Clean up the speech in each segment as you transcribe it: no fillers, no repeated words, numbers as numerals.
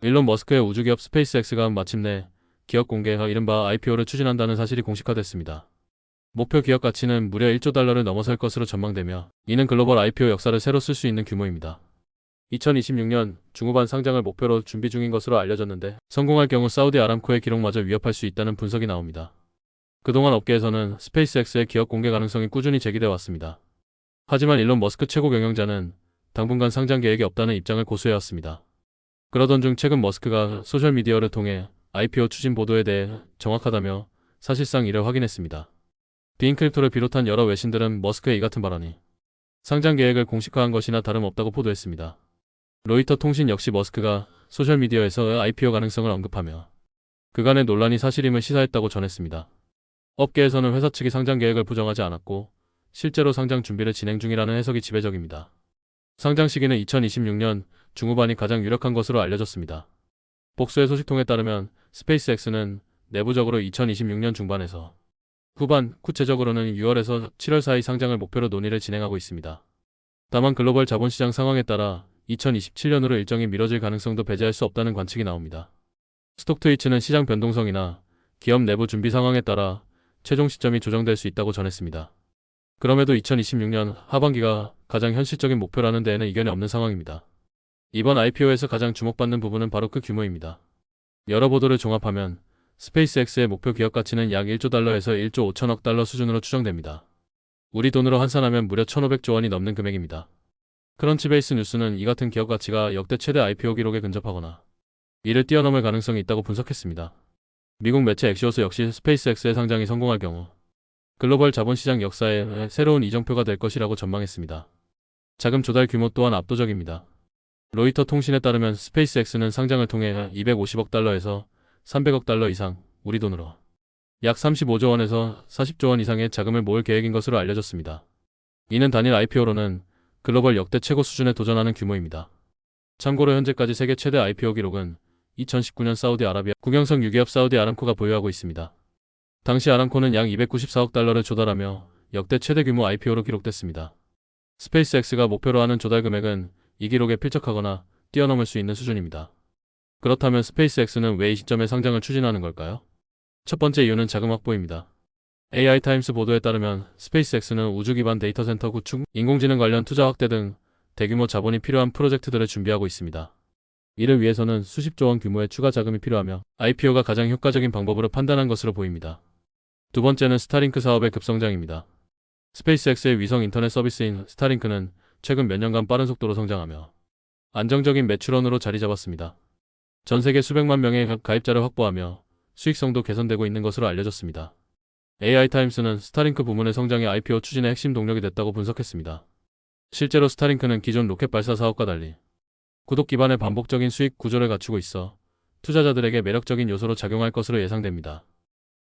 일론 머스크의 우주기업 스페이스X가 마침내 기업 공개와 이른바 IPO를 추진한다는 사실이 공식화됐습니다. 목표 기업 가치는 무려 1조 달러를 넘어설 것으로 전망되며 이는 글로벌 IPO 역사를 새로 쓸 수 있는 규모입니다. 2026년 중후반 상장을 목표로 준비 중인 것으로 알려졌는데 성공할 경우 사우디 아람코의 기록마저 위협할 수 있다는 분석이 나옵니다. 그동안 업계에서는 스페이스X의 기업 공개 가능성이 꾸준히 제기되어 왔습니다. 하지만 일론 머스크 최고 경영자는 당분간 상장 계획이 없다는 입장을 고수해왔습니다. 그러던 중 최근 머스크가 소셜미디어를 통해 IPO 추진 보도에 대해 정확하다며 사실상 이를 확인했습니다. 비인크립토를 비롯한 여러 외신들은 머스크의 이 같은 발언이 상장 계획을 공식화한 것이나 다름없다고 보도했습니다. 로이터 통신 역시 머스크가 소셜미디어에서 IPO 가능성을 언급하며 그간의 논란이 사실임을 시사했다고 전했습니다. 업계에서는 회사 측이 상장 계획을 부정하지 않았고 실제로 상장 준비를 진행 중이라는 해석이 지배적입니다. 상장 시기는 2026년 중후반이 가장 유력한 것으로 알려졌습니다. 복수의 소식통에 따르면 스페이스X는 내부적으로 2026년 중반에서 후반, 구체적으로는 6월에서 7월 사이 상장을 목표로 논의를 진행하고 있습니다. 다만 글로벌 자본시장 상황에 따라 2027년으로 일정이 미뤄질 가능성도 배제할 수 없다는 관측이 나옵니다. 스톡트위치는 시장 변동성이나 기업 내부 준비 상황에 따라 최종 시점이 조정될 수 있다고 전했습니다. 그럼에도 2026년 하반기가 가장 현실적인 목표라는 데에는 이견이 없는 상황입니다. 이번 IPO에서 가장 주목받는 부분은 바로 그 규모입니다. 여러 보도를 종합하면 스페이스X의 목표 기업 가치는 약 1조 달러에서 1조 5천억 달러 수준으로 추정됩니다. 우리 돈으로 환산하면 무려 1,500조 원이 넘는 금액입니다. 크런치베이스 뉴스는 이 같은 기업 가치가 역대 최대 IPO 기록에 근접하거나 이를 뛰어넘을 가능성이 있다고 분석했습니다. 미국 매체 엑시오스 역시 스페이스X의 상장이 성공할 경우 글로벌 자본시장 역사에 새로운 이정표가 될 것이라고 전망했습니다. 자금 조달 규모 또한 압도적입니다. 로이터 통신에 따르면 스페이스X는 상장을 통해 250억 달러에서 300억 달러 이상, 우리 돈으로 약 35조 원에서 40조 원 이상의 자금을 모을 계획인 것으로 알려졌습니다. 이는 단일 IPO로는 글로벌 역대 최고 수준에 도전하는 규모입니다. 참고로 현재까지 세계 최대 IPO 기록은 2019년 사우디아라비아 국영석 유기업 사우디 아람코가 보유하고 있습니다. 당시 아람코는 약 294억 달러를 조달하며 역대 최대 규모 IPO로 기록됐습니다. 스페이스X가 목표로 하는 조달 금액은 이 기록에 필적하거나 뛰어넘을 수 있는 수준입니다. 그렇다면 스페이스X는 왜 이 시점에 상장을 추진하는 걸까요? 첫 번째 이유는 자금 확보입니다. AI타임스 보도에 따르면 스페이스X는 우주 기반 데이터 센터 구축, 인공지능 관련 투자 확대 등 대규모 자본이 필요한 프로젝트들을 준비하고 있습니다. 이를 위해서는 수십조 원 규모의 추가 자금이 필요하며 IPO가 가장 효과적인 방법으로 판단한 것으로 보입니다. 두 번째는 스타링크 사업의 급성장입니다. 스페이스X의 위성 인터넷 서비스인 스타링크는 최근 몇 년간 빠른 속도로 성장하며 안정적인 매출원으로 자리 잡았습니다. 전 세계 수백만 명의 가입자를 확보하며 수익성도 개선되고 있는 것으로 알려졌습니다. AI타임스는 스타링크 부문의 성장이 IPO 추진의 핵심 동력이 됐다고 분석했습니다. 실제로 스타링크는 기존 로켓 발사 사업과 달리 구독 기반의 반복적인 수익 구조를 갖추고 있어 투자자들에게 매력적인 요소로 작용할 것으로 예상됩니다.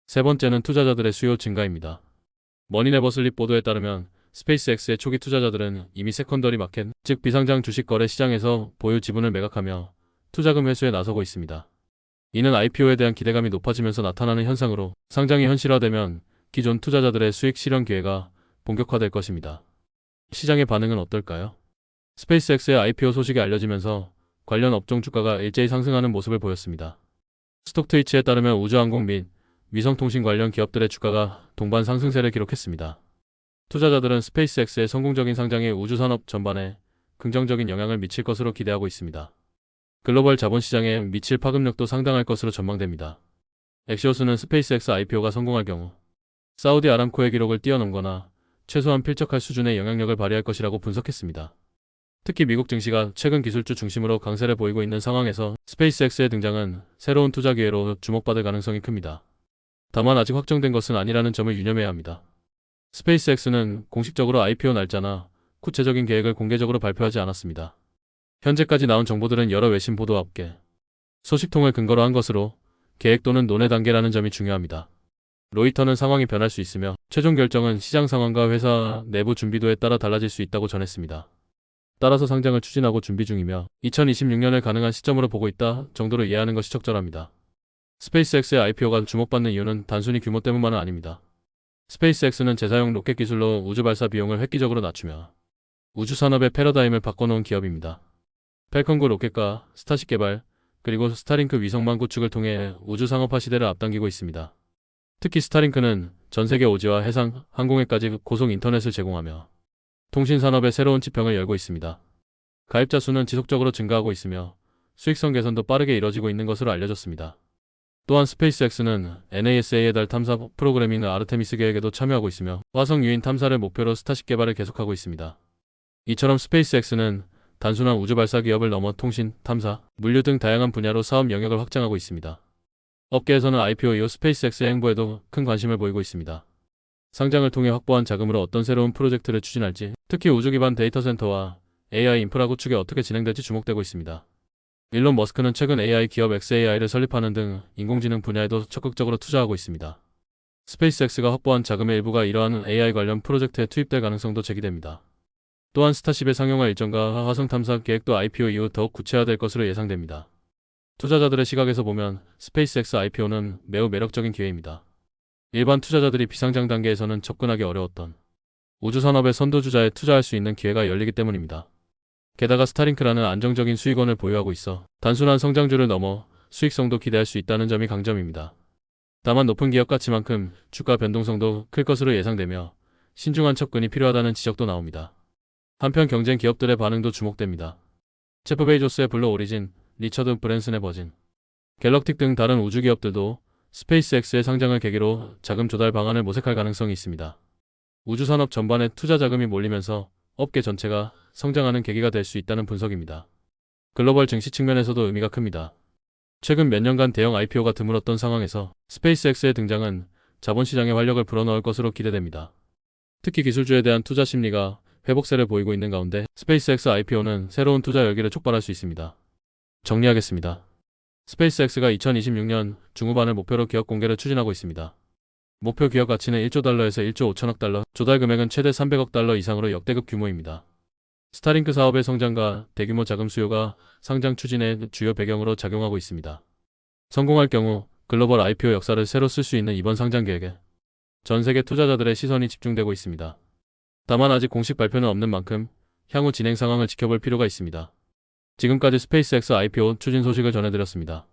세 번째는 투자자들의 수요 증가입니다. 머니네버슬립 보도에 따르면 스페이스X의 초기 투자자들은 이미 세컨더리 마켓, 즉 비상장 주식 거래 시장에서 보유 지분을 매각하며 투자금 회수에 나서고 있습니다. 이는 IPO에 대한 기대감이 높아지면서 나타나는 현상으로 상장이 현실화되면 기존 투자자들의 수익 실현 기회가 본격화될 것입니다. 시장의 반응은 어떨까요? 스페이스X의 IPO 소식이 알려지면서 관련 업종 주가가 일제히 상승하는 모습을 보였습니다. 스톡트위치에 따르면 우주항공 및 위성통신 관련 기업들의 주가가 동반 상승세를 기록했습니다. 투자자들은 스페이스X의 성공적인 상장이 우주산업 전반에 긍정적인 영향을 미칠 것으로 기대하고 있습니다. 글로벌 자본시장에 미칠 파급력도 상당할 것으로 전망됩니다. 엑시오스는 스페이스X IPO가 성공할 경우 사우디 아람코의 기록을 뛰어넘거나 최소한 필적할 수준의 영향력을 발휘할 것이라고 분석했습니다. 특히 미국 증시가 최근 기술주 중심으로 강세를 보이고 있는 상황에서 스페이스X의 등장은 새로운 투자 기회로 주목받을 가능성이 큽니다. 다만 아직 확정된 것은 아니라는 점을 유념해야 합니다. 스페이스X는 공식적으로 IPO 날짜나 구체적인 계획을 공개적으로 발표하지 않았습니다. 현재까지 나온 정보들은 여러 외신 보도와 업계 소식통을 근거로 한 것으로 계획 또는 논의 단계라는 점이 중요합니다. 로이터는 상황이 변할 수 있으며 최종 결정은 시장 상황과 회사 내부 준비도에 따라 달라질 수 있다고 전했습니다. 따라서 상장을 추진하고 준비 중이며 2026년을 가능한 시점으로 보고 있다 정도로 이해하는 것이 적절합니다. 스페이스X의 IPO가 주목받는 이유는 단순히 규모 때문만은 아닙니다. 스페이스X는 재사용 로켓 기술로 우주 발사 비용을 획기적으로 낮추며 우주 산업의 패러다임을 바꿔놓은 기업입니다. 펠컨9 로켓과 스타쉽 개발, 그리고 스타링크 위성망 구축을 통해 우주 상업화 시대를 앞당기고 있습니다. 특히 스타링크는 전 세계 오지와 해상, 항공에까지 고속 인터넷을 제공하며 통신 산업의 새로운 지평을 열고 있습니다. 가입자 수는 지속적으로 증가하고 있으며 수익성 개선도 빠르게 이뤄지고 있는 것으로 알려졌습니다. 또한 스페이스X는 NASA의 달 탐사 프로그램인 아르테미스 계획에도 참여하고 있으며 화성 유인 탐사를 목표로 스타쉽 개발을 계속하고 있습니다. 이처럼 스페이스X는 단순한 우주 발사 기업을 넘어 통신, 탐사, 물류 등 다양한 분야로 사업 영역을 확장하고 있습니다. 업계에서는 IPO 이후 스페이스X의 행보에도 큰 관심을 보이고 있습니다. 상장을 통해 확보한 자금으로 어떤 새로운 프로젝트를 추진할지, 특히 우주 기반 데이터 센터와 AI 인프라 구축이 어떻게 진행될지 주목되고 있습니다. 일론 머스크는 최근 AI 기업 xAI를 설립하는 등 인공지능 분야에도 적극적으로 투자하고 있습니다. 스페이스X가 확보한 자금의 일부가 이러한 AI 관련 프로젝트에 투입될 가능성도 제기됩니다. 또한 스타쉽의 상용화 일정과 화성 탐사 계획도 IPO 이후 더욱 구체화될 것으로 예상됩니다. 투자자들의 시각에서 보면 스페이스X IPO는 매우 매력적인 기회입니다. 일반 투자자들이 비상장 단계에서는 접근하기 어려웠던 우주산업의 선도주자에 투자할 수 있는 기회가 열리기 때문입니다. 게다가 스타링크라는 안정적인 수익원을 보유하고 있어 단순한 성장주를 넘어 수익성도 기대할 수 있다는 점이 강점입니다. 다만 높은 기업 가치만큼 주가 변동성도 클 것으로 예상되며 신중한 접근이 필요하다는 지적도 나옵니다. 한편 경쟁 기업들의 반응도 주목됩니다. 제프 베이조스의 블루 오리진, 리처드 브랜슨의 버진, 갤럭틱 등 다른 우주 기업들도 스페이스X의 상장을 계기로 자금 조달 방안을 모색할 가능성이 있습니다. 우주산업 전반에 투자 자금이 몰리면서 업계 전체가 성장하는 계기가 될 수 있다는 분석입니다. 글로벌 증시 측면에서도 의미가 큽니다. 최근 몇 년간 대형 IPO가 드물었던 상황에서 스페이스X의 등장은 자본시장의 활력을 불어넣을 것으로 기대됩니다. 특히 기술주에 대한 투자 심리가 회복세를 보이고 있는 가운데 스페이스X IPO는 새로운 투자 열기를 촉발할 수 있습니다. 정리하겠습니다. 스페이스X가 2026년 중후반을 목표로 기업 공개를 추진하고 있습니다. 목표 기업 가치는 1조 달러에서 1조 5천억 달러, 조달 금액은 최대 300억 달러 이상으로 역대급 규모입니다. 스타링크 사업의 성장과 대규모 자금 수요가 상장 추진의 주요 배경으로 작용하고 있습니다. 성공할 경우 글로벌 IPO 역사를 새로 쓸 수 있는 이번 상장 계획에 전 세계 투자자들의 시선이 집중되고 있습니다. 다만 아직 공식 발표는 없는 만큼 향후 진행 상황을 지켜볼 필요가 있습니다. 지금까지 스페이스X IPO 추진 소식을 전해드렸습니다.